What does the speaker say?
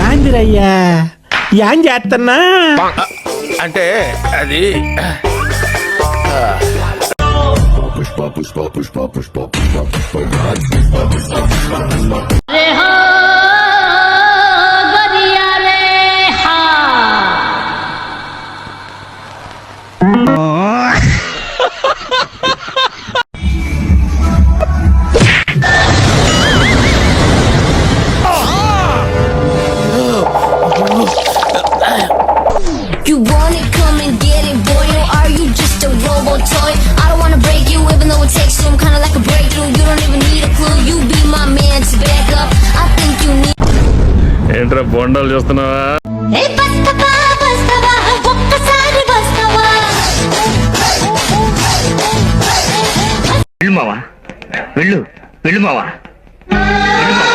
యాందిరయ్యా యాం చేస్తున్నా అంటే అది You want it, come and get it, boy, or are you just a robot toy? I don't wanna break you, even though it takes some kinda like a breakthrough. You don't even need a clue, you be my man to back up. I think you need. ఏంట్రా బొండాలు చూస్తున్నావా? Hey, bastava, ఒక్కసారి బస్తవా. వెళ్ళు మావా, వెళ్ళు వెళ్ళు మావా, వెళ్ళు మావా.